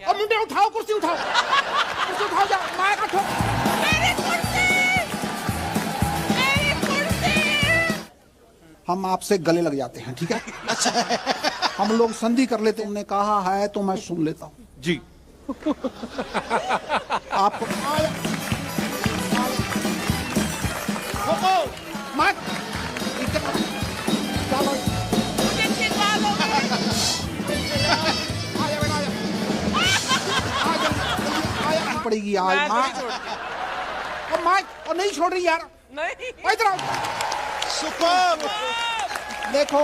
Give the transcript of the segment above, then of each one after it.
अब मुंडे उठाओ, कुर्सी उठाओ, कुर्सी उठाओ, जाओ मार का ठोक। मेरी कुर्सी, मेरी कुर्सी। हम आपसे गले लग जाते हैं, ठीक है? हम लोग संधि कर लेते। उन्होंने कहा है तो मैं सुन लेता हूँ जी। आपको मत चलो मुझे चिल्ला लोगे। पड़ेगी यार। और माँ और नहीं छोड़ रही यार। नहीं, इधर आओ। सुपर्ब। देखो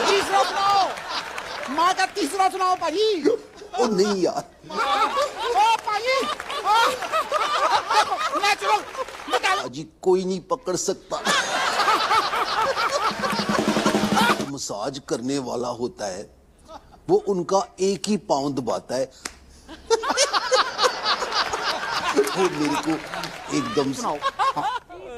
तीसरा सुनाओ, माँ का तीसरा सुनाओ भाई। ओ नहीं यार, ओ भाई नेचुरल अजी कोई नहीं पकड़ सकता। मसाज करने वाला होता है वो उनका एक ही पाँव दबाता है और मेरे को एकदम से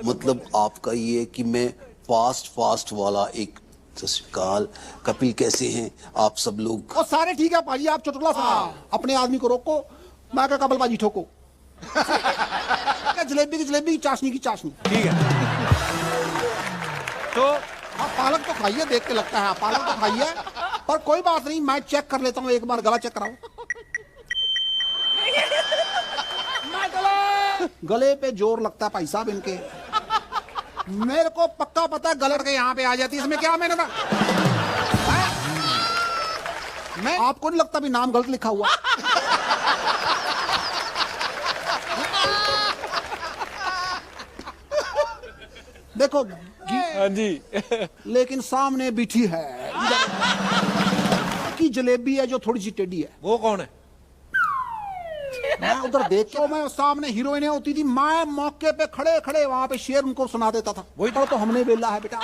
मतलब आपका ये है कि मैं फास्ट वाला एक। सत श्री अकाल कपिल, कैसे हैं आप सब लोग? और सारे ठीक है भाजी, आप चुटकुला सुनाओ, अपने आदमी को रोको, मैं क्या कबल बाजी ठोको। जलेबी की चाशनी की चाशनी। ठीक है, तो आप पालक तो खाइए, देख के लगता है आप पालक तो खाइए, पर कोई बात नहीं, मैं चेक कर लेता हूँ, एक बार गला चेक कराओ। गले पे जोर लगता है भाई साहब इनके। मेरे को पक्का पता है गलत के यहाँ पे आ जाती है, इसमें क्या मैंने था? मैं आपको नहीं लगता भी नाम गलत लिखा हुआ? देखो हाँ जी। लेकिन सामने बिठी है की जलेबी है जो थोड़ी सी टेढ़ी है। वो कौन है? मैं उधर देख के, मैं सामने हीरोइनें होती थी, मैं मौके पे खड़े खड़े वहां पे शेर उनको सुना देता था। वही तो हमने बेला है बेटा।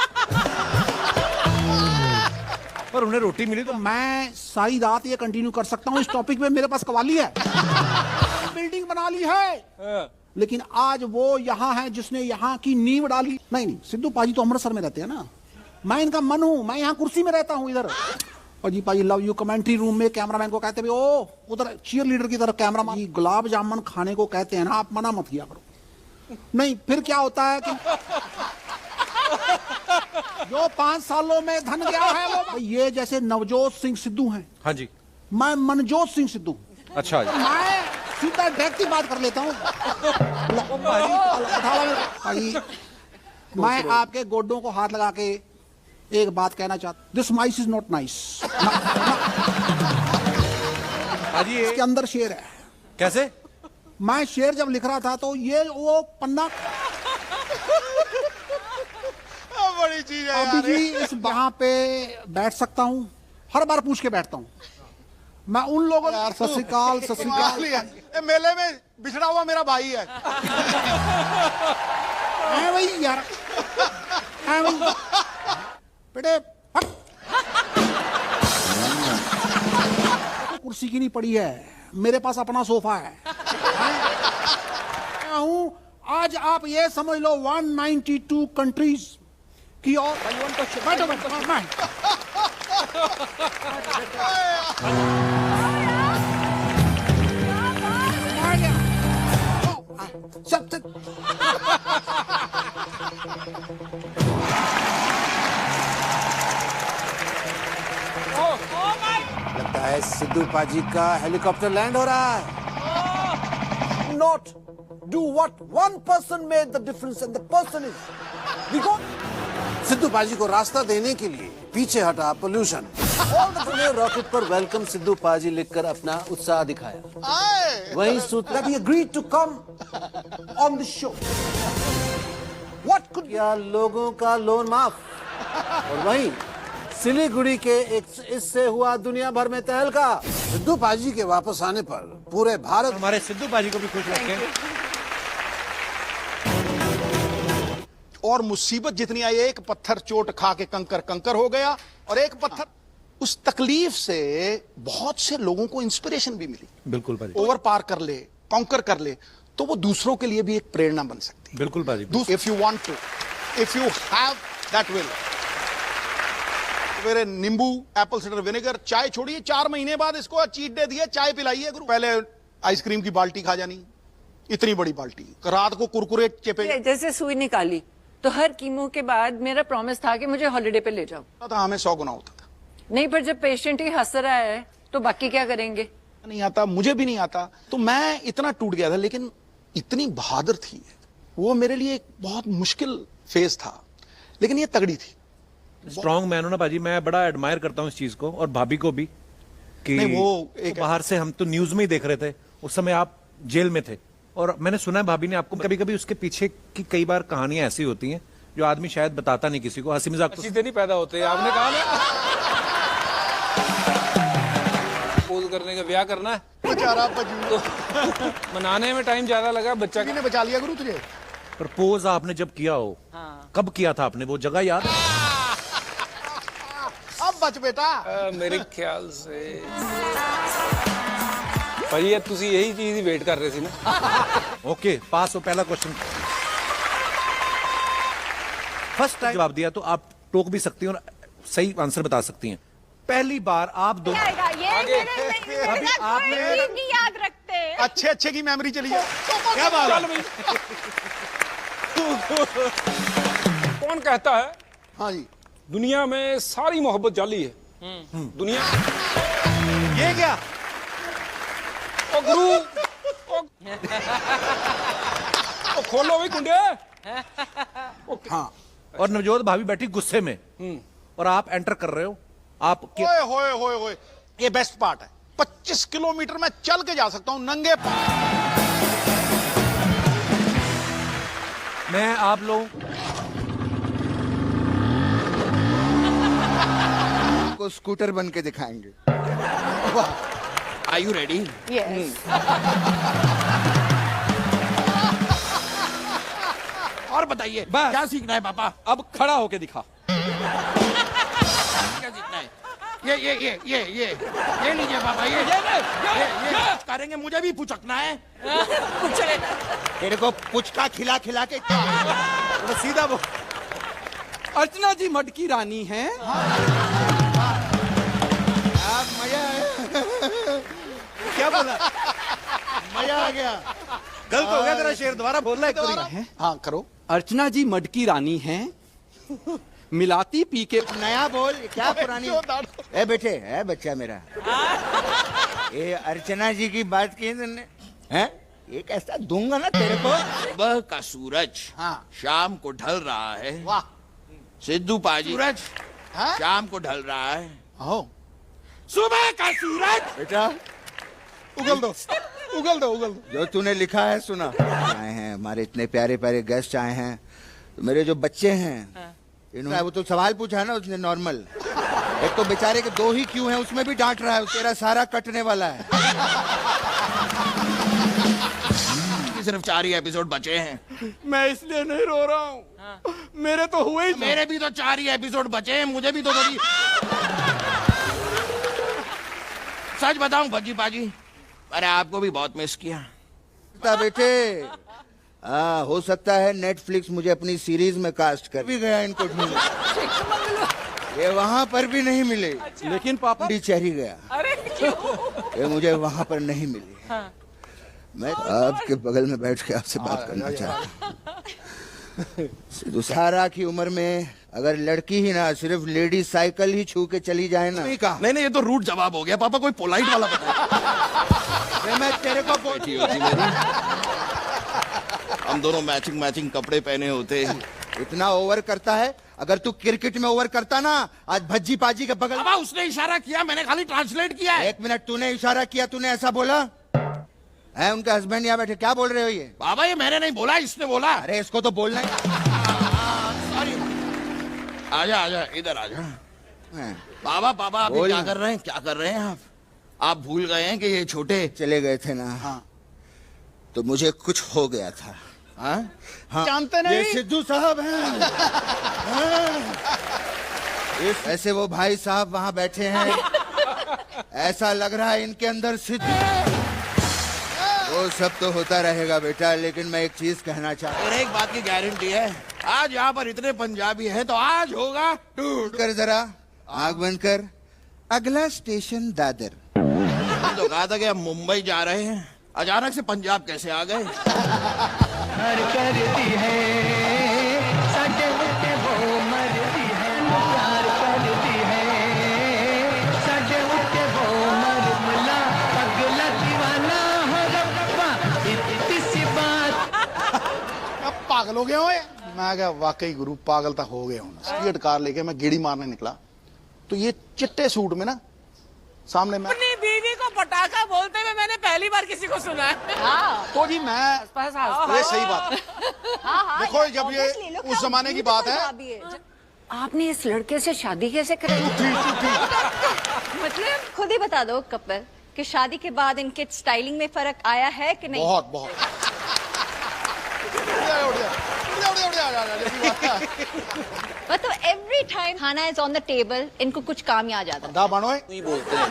पर उन्हें रोटी मिली तो मैं सारी रात ये कंटिन्यू कर सकता हूँ इस टॉपिक पे, मेरे पास कवाली है। बिल्डिंग बना ली है लेकिन आज वो यहाँ है जिसने यहाँ की नींव डाली। नहीं, सिद्धू पाजी तो अमृतसर में रहते हैं ना, मैं इनका मन हूँ, मैं यहाँ कुर्सी में रहता हूँ इधर। और जी पाजी लव यू। कमेंट्री रूम में कैमरामैन को कहते हैं ओ उधर चीयर लीडर की तरफ कैमरा। गुलाब जामुन खाने को कहते हैं ना, आप मना मत किया करो। नहीं फिर क्या होता है कि जो 5 सालों में धन गया है वो ये जैसे नवजोत सिंह सिद्धू हैं। हाँ जी। मैं मनजोत सिंह सिद्धू। अच्छा जी। मैं सीधा डायरेक्ट ही बात कर लेता हूँ। भाई मैं आपके गोडों को हाथ लगा के एक बात कहना चाहता, this mice is not nice. हाजी इसके अंदर शेर है। कैसे? मैं शेर जब लिख रहा था तो ये वो पन्ना बड़ी चीज है अभी जी इस वहां पे बैठ सकता हूँ, हर बार पूछ के बैठता हूँ मैं उन लोगों। सत श्री अकाल, सत श्री अकाल। मेले में बिछड़ा हुआ मेरा भाई है। भाई यार बेटे कुर्सी की नहीं पड़ी है, मेरे पास अपना सोफा है। आज आप ये समझ लो 192 कंट्रीज की और बैठो बैठो। लगता है सिद्धू पाजी का हेलीकॉप्टर लैंड हो रहा है। Not do what one person made the difference and the person is because Sidhu paaji को रास्ता देने के लिए पीछे हटा पोल्यूशन। रॉकेट पर वेलकम सिद्धू पाजी लिखकर अपना उत्साह दिखाया। वहीं सूत्रा भी agreed to come on the show. What could या लोगों का लोन माफ। और वहीं सिलीगुड़ी के एक इससे हुआ दुनिया भर में तहलका। सिद्धू पाजी के वापस आने पर पूरे भारत हमारे सिद्धू पाजी को भी खुश रखें। और मुसीबत जितनी आई, एक पत्थर चोट खा के कंकर कंकर हो गया, और एक पत्थर उस तकलीफ से बहुत से लोगों को इंस्पिरेशन भी मिली। बिल्कुल पाजी। ओवर पार कर ले, कॉन्कर कर ले, तो वो दूसरों के लिए भी एक प्रेरणा बन सकती है। बिल्कुल पाजी। If you want to, if you have that will. सवेरे नींबू एप्पल साइडर विनेगर चाय छोड़िए, 4 महीने बाद इसको चीट डे दिए, चाय पिलाइए गुरु। पहले आइसक्रीम की बाल्टी खा जानी, इतनी बड़ी बाल्टी, रात को कुरकुरे चेपे। जैसे सुई निकाली तो हर कीमो के बाद मेरा प्रॉमिस था कि मुझे हॉलिडे पे ले जाओ। था हमें 100 गुना होता था। नहीं, पर जब पेशेंट ही हंस रहा है तो बाकी क्या करेंगे? नहीं आता, मुझे भी नहीं आता, तो मैं इतना टूट गया था। लेकिन इतनी बहादुर थी वो, मेरे लिए एक बहुत मुश्किल फेज था, लेकिन ये तगड़ी थी। स्ट्रॉन्ग मैन हो ना पाजी, मैं बड़ा एडमायर करता हूँ इस चीज को, और भाभी को भी कि नहीं, वो एक बाहर से हम तो न्यूज में ही देख रहे थे, उस समय आप जेल में थे, और मैंने सुना है भाभी ने आपको कभी कभी उसके पीछे की कई बार कहानियां ऐसी होती हैं जो आदमी शायद बताता नहीं किसी को। हंसी मजाक तो सीधे नहीं पैदा होते, आपने कहा ना। पोज करने का ब्याह करना है बेचारा बजू मनाने में टाइम ज्यादा लगा, बच्चा ने बचा लिया गुरु तुझे। प्रपोज आपने जब किया हो, कब किया था आपने, वो जगह याद है? अब बच बेटा। मेरे ख्याल से भाई तुसी यही चीज ही वेट कर रहे थे ना। ओके, पास हो पहला क्वेश्चन। फर्स्ट टाइम जवाब दिया तो आप टोक भी सकती हैं और सही आंसर बता सकती हैं। पहली बार आप दो आएगा ये अभी आपने नहीं याद रखते। अच्छे अच्छे की मेमोरी चली जाए, क्या बात है। कौन कहता है हाँ जी, दुनिया में सारी मोहब्बत जाली है? दुनिया ये क्या? ओ गुरु ओ खोलो भाई कुंडे। हाँ। और नवजोत भाभी बैठी गुस्से में, और आप एंटर कर रहे हो। आप ओए होए होए होए, ये बेस्ट पार्ट है। 25 किलोमीटर मैं चल के जा सकता हूं नंगे पांव। मैं आप लोग को स्कूटर बन के दिखाएंगे। Are you ready? यस। और बताइए क्या सीखना है पापा? अब खड़ा होके दिखा। क्या सीखना है? ये लीजिए पापा, ये करेंगे। मुझे भी पुचकना है। तेरे को पुचका खिला खिला के तो सीधा वो अर्चना जी मटकी रानी हैं। क्या बोला? मजा आ गया। गलत हो गया तेरा शेर, दोबारा बोलना एक बारी। हाँ करो। अर्चना जी मटकी रानी हैं, मिलाती पी के। नया बोल, क्या पुरानी। ए बेटे, है बच्चा मेरा। ये अर्चना जी की बात की तुमने, हैं? ये कैसा दूंगा ना तेरे को। सुबह का सूरज हाँ। शाम को ढल रहा है। वाह। सिद्धू पाजी, सूरज हाँ? शाम को ढल रहा है। हो, सुबह का सूरज। बेटा उगल दो उगल दो उगल दो। जो तूने लिखा है सुना। आए हैं हमारे इतने प्यारे प्यारे गेस्ट आए हैं, तो मेरे जो बच्चे हैं इन्होंने वो तो सवाल पूछा है ना उसने नॉर्मल। एक तो बेचारे के 2 ही क्यों हैं उसमें भी डांट रहा है। तेरा सारा कटने वाला है। सिर्फ 4 ही एपिसोड बचे हैं। मैं इसलिए नहीं रो रहा हूँ, मेरे तो हुए ही। मेरे भी तो 4 ही एपिसोड बचे हैं, मुझे भी तो थोड़ी। सच बताऊं भज्जी पाजी, मैंने आपको भी बहुत मिस किया। बेटे हो सकता है नेटफ्लिक्स मुझे अपनी सीरीज में कास्ट कर भी गया इनको ढूंढने। ये वहां पर भी नहीं मिले। लेकिन पापा चढ़ी गया। अरे क्यों? ये मुझे वहां पर नहीं मिली। मैं आपके बगल में बैठ के आपसे बात करना चाहता हूँ। सिद्धू की उम्र में अगर लड़की ही ना सिर्फ लेडी साइकिल ही छू के चली जाए ना। नहीं नहीं, ये तो रूट जवाब हो गया पापा, कोई पोलाइट वाला बताओ। मैं तेरे को बेटी होती मेरी, हम दोनों मैचिंग कपड़े पहने होते। इतना ओवर करता है। अगर तू क्रिकेट में ओवर करता ना, आज भज्जी पाजी के बगल। पापा उसने इशारा किया, मैंने खाली ट्रांसलेट किया है। 1 मिनट, तूने इशारा किया, तूने ऐसा बोला है? उनके हस्बैंड यहाँ बैठे, क्या बोल रहे हो ये? बाबा ये मैंने नहीं बोला, इसने बोला। अरे इसको तो बोलना ही। सॉरी। आजा आजा, इधर आजा। हैं, बाबा आप ये बोल क्या ना। कर रहे हैं? क्या कर रहे हैं आप? आप भूल गए हैं कि ये छोटे। चले गए थे ना। हाँ। तो मुझे कुछ हो गया था। हाँ हाँ, जानते नहीं? ये सिद्धू साहब हैं। ऐसे वो भाई साहब वहां बैठे हैं, ऐसा लग रहा है इनके अंदर सिद्धू। वो सब तो होता रहेगा बेटा, लेकिन मैं एक चीज कहना चाहता हूँ। मेरे एक बात की गारंटी है, आज यहाँ पर इतने पंजाबी हैं तो आज होगा टूट। कर जरा आंख बंद कर। अगला स्टेशन दादर। हम तो कहा था कि हम मुंबई जा रहे हैं, अचानक से पंजाब कैसे आ गए? अब पागल हो गया हो। मैं क्या वाकई गुरु पागल तो हो गया हूँ। स्पीड कार लेके मैं गेड़ी मारने निकला तो ये चिट्टे सूट में ना सामने मैं, अपनी बीवी को पटाखा बोलते हुए मैंने पहली बार किसी को सुना है। तो जी मैं, ये सही बात है। देखो जब ये उस जमाने की बात है। आपने इस लड़के से शादी कैसे करी? मतलब खुद ही बता दो कपिल कि शादी के बाद इनके स्टाइलिंग में फर्क आया है कि नहीं? बहुत बहुत। मतलब एवरी टाइम खाना इज ऑन द टेबल इनको कुछ काम ही आ जाता है। दा बनो है। नहीं बोलते हैं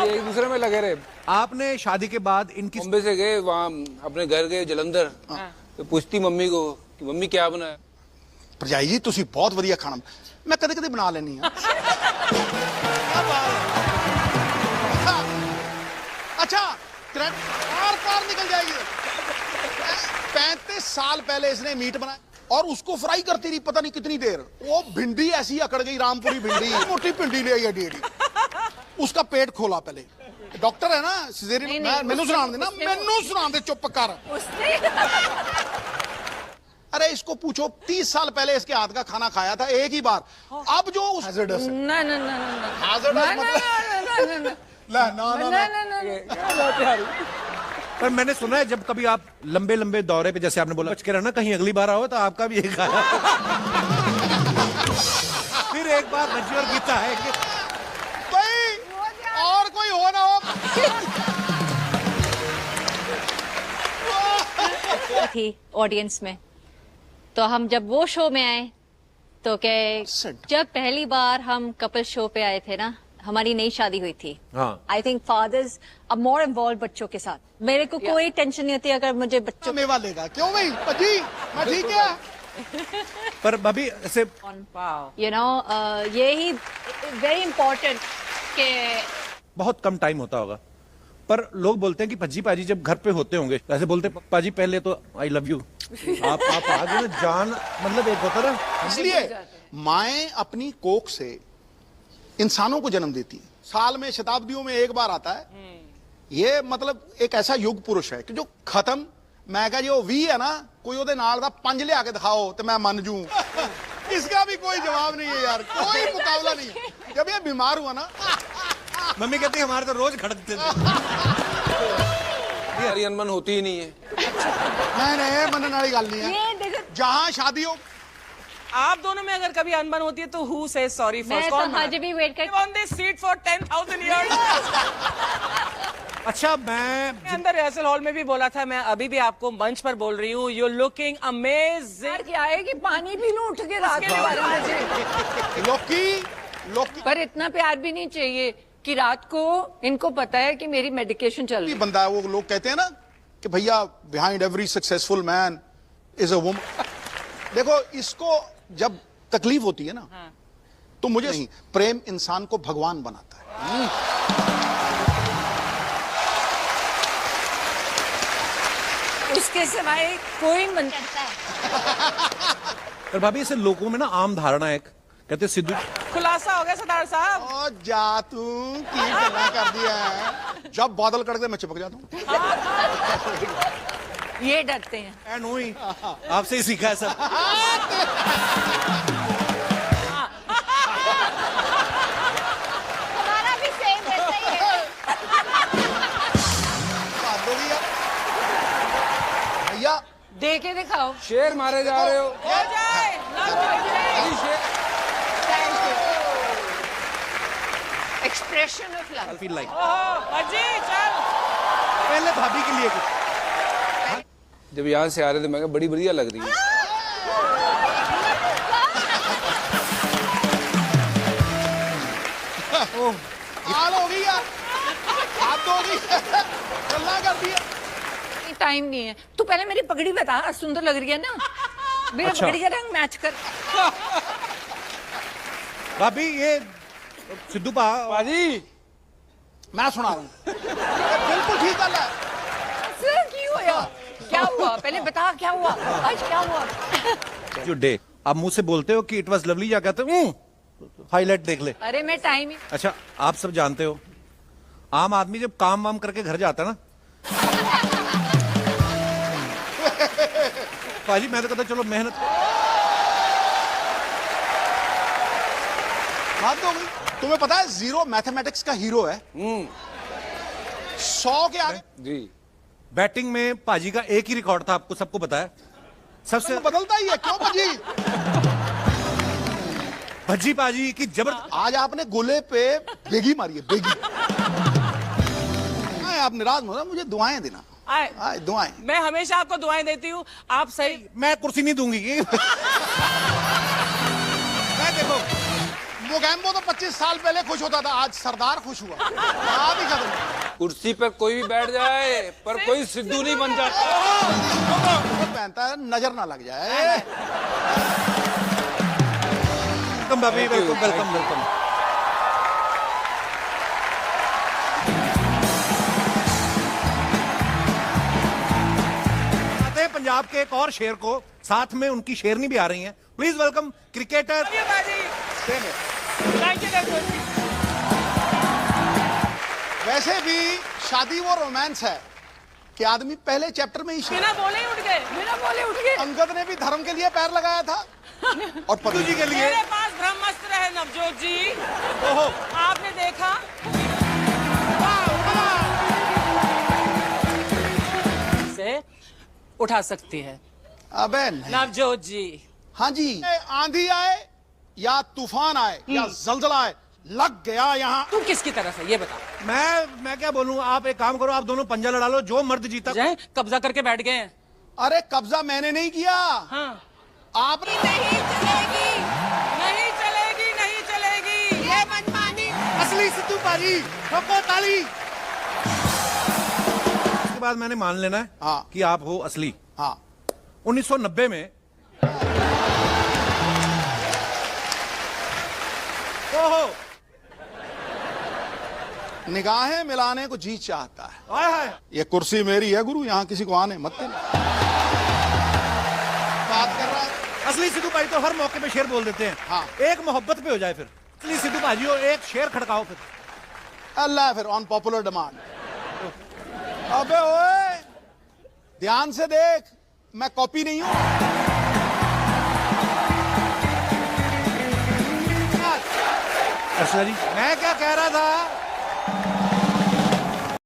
ये एक दूसरे में लगे रहे। आपने शादी के बाद इनकी बॉम्बे से गए, वहाँ अपने घर गए जलंधर, तो पूछती मम्मी को कि मम्मी क्या बनाया। ਭਰਜਾਈ ਜੀ ਤੁਸੀਂ ਬਹੁਤ ਵਧੀਆ ਖਾਣਾ ਮੈਂ ਕਦੇ ਕਦੇ ਬਣਾ ਲੈਣੀ ਆ। अच्छा कार निकल जाएगी। 35 साल पहले इसने मीट बनाया और उसको फ्राई करती रही पता नहीं कितनी देर। वो भिंडी ऐसी अकड़ गई, रामपुरी भिंडी, मोटी भिंडी ले आई एडी एडी। उसका पेट खोला पहले। डॉक्टर है ना सिजेरियन। मैनू सुनान देना, मैनू सुनान दे, चुप कर। अरे इसको पूछो 30 साल पहले इसके हाथ का खाना खाया था एक ही बार। अब जो उस हैजर्डस है। ना ना ना ना पर मैंने सुना है जब कभी आप लंबे लंबे दौरे पे, जैसे आपने बोला बच के रहना, कहीं अगली बार आओ तो आपका भी एक आया। फिर एक बार मजबूर गीता है कि भाई और कोई हो ना हो। थी ऑडियंस में, तो हम जब वो शो में आए तो क्या, जब पहली बार हम कपल शो पे आए थे ना, हमारी नई शादी हुई थी। आई थिंक फादर्स अब मोर इन्वॉल्व बच्चों के साथ। मेरे को कोई टेंशन नहीं होती अगर मुझे बच्चों मेवा लेगा। क्यों भाई पजी मैं ठीक है। पर भाभी ऐसे यू नो यही वेरी इंपॉर्टेंट के बहुत कम टाइम होता होगा, पर लोग बोलते हैं कि पज्जी पाजी जब घर पे होते होंगे ऐसे बोलते पाजी पहले तो आई लव यू। आप आगे ना जान, मतलब एक होता ना। इसलिए माएं अपनी कोख से इंसानों को जन्म देती है। साल में शताब्दियों में एक बार आता है। ये मतलब एक ऐसा युग पुरुष है कि जो खत्म, मैं कहा जो 20 है ना, कोई ਉਹਦੇ ਨਾਲ ਦਾ 5 ਲਿਆ ਕੇ दिखाओ तो मैं मन जूं। इसका भी कोई जवाब नहीं है यार, कोई मुकाबला नहीं है। जब ये बीमार हुआ ना, मम्मी कहती है हमारे तो रोज खड़कते थे। हमारी अनबन होती ही नहीं है। नहीं मनने वाली गल नहीं है। जहां शादी हो, आप दोनों में अगर कभी अनबन होती है तो हु से सॉरी मैं फर्स्ट? तो आज भी वेट कर on this seat for 10,000 years। अच्छा मैं अंदर रिहर्सल हॉल में भी बोला था, मैं अभी भी आपको मंच पर बोल रही हूँ, यू लुकिंग अमेजिंग। क्या है कि पानी पी लूं उठ के रात के 12 बजे। लोकी पर इतना प्यार भी नहीं चाहिए कि रात को इनको पता है कि मेरी मेडिकेशन चल रही है। बंदा है। वो लोग कहते हैं ना कि भैया behind every successful man is a woman. देखो इसको जब तकलीफ होती है ना, तो मुझे नहीं, प्रेम इंसान को भगवान बनाता है। उसके सिवाय कोई मन करता है। पर भाभी ऐसे लोगों में ना आम धारणा है, कहते सिद्धू खुलासा हो गया सरदार साहब। ओ जा तू की गल्ला कर दिया है। जब बादल कड़कते मैं चिपक जाता हूँ। ये डरते हैं। फैन हुई, आपसे ही सीखा है सब। हमारा भी सेम वैसा ही है। भैया दे के दिखाओ। शेर मारे जा रहे हो। हो जाए अभी शेर expression of love. Feel like अजी चल। पहले भाभी के लिए कुछ। जब यहाँ से आ रहे थे मैं कहा बड़ी बढ़िया लग रही है। हाल हो गई यार, हाथ हो गई, गल्ला कर दिया। टाइम नहीं है। तू पहले मेरी पगड़ी बता, सुंदर लग रही है ना। मेरी अच्छा। पगड़ी का रंग मैच कर। भाभी ये सिद्धू पाजी मैं सुना रहा हूं बिल्कुल ठीक गल है सर की होया क्या हुआ पहले बता क्या हुआ आज क्या हुआ जो डे आप मुंह से बोलते हो कि इट वाज लवली या कहते हो हाईलाइट देख ले। अरे मैं टाइम ही अच्छा आप सब जानते हो आम आदमी जब काम वाम करके घर जाता है ना पाजी मैं तो कहता चलो मेहनत बात हो गई। तुम्हें पता है जीरो मैथमेटिक्स का हीरो है 100 के आगे जी बैटिंग में पाजी का एक ही रिकॉर्ड था आपको सबको पता है सबसे बदलता ही है क्यों भाजी भज्जी पाजी की जबरदस्त आज आपने गोले पे बेगी मारी है बेगी आप निराश मत हो मुझे दुआएं देना आए दुआएं मैं हमेशा आपको दुआएं देती हूँ आप सही मैं कुर्सी नहीं दूंगी मैं देखो मोगैम्बो तो 25 साल पहले खुश होता था आज सरदार खुश हुआ आप ही खत्म कुर्सी पर कोई भी बैठ जाए पर कोई सिद्धू नहीं बन जाता पहनता है नजर ना लग जाए वेलकम भाभी वेलकम वेलकम वेलकम पंजाब के एक और शेर को साथ में उनकी शेरनी भी आ रही हैं प्लीज वेलकम क्रिकेटर वैसे भी शादी वो रोमांस है कि आदमी पहले चैप्टर में ही बिना बोले ही उठ गए अंगद ने भी धर्म के लिए पैर लगाया था और पति जी के लिए मेरे पास ब्रह्मास्त्र है नवजोत जी ओहो आपने देखा से उठा सकती है अबे नहीं। नवजोत जी हाँ जी आंधी आए या तूफान आए या जलजला आए लग गया यहाँ तू किसकी तरफ है ये बता मैं क्या बोलूं आप एक काम करो आप दोनों पंजा लड़ा लो जो मर्द जीता जय कब्जा करके बैठ गए हैं अरे कब्जा मैंने नहीं किया हाँ आपने नहीं चलेगी नहीं चलेगी नहीं चलेगी ये मनमानी असली सिद्धू पाजी ठोको ताली उसके बाद मैंने मान लेना है हाँ। कि आप हो असली हाँ 1990 में ओहो निगाहें मिलाने को जी चाहता है हाय हाय ये कुर्सी मेरी है गुरु यहाँ किसी को आने मत देना बात कर रहा है असली सिद्धू भाई तो हर मौके पे शेर बोल देते हैं हाँ। एक मोहब्बत पे हो जाए फिर असली सिद्धू भाजी हो एक शेर खड़काओ फिर अल्लाह फिर ऑन पॉपुलर डिमांड अबे ओए ध्यान से देख मैं कॉपी नहीं हूं अर्चना जी मैं क्या कह रहा था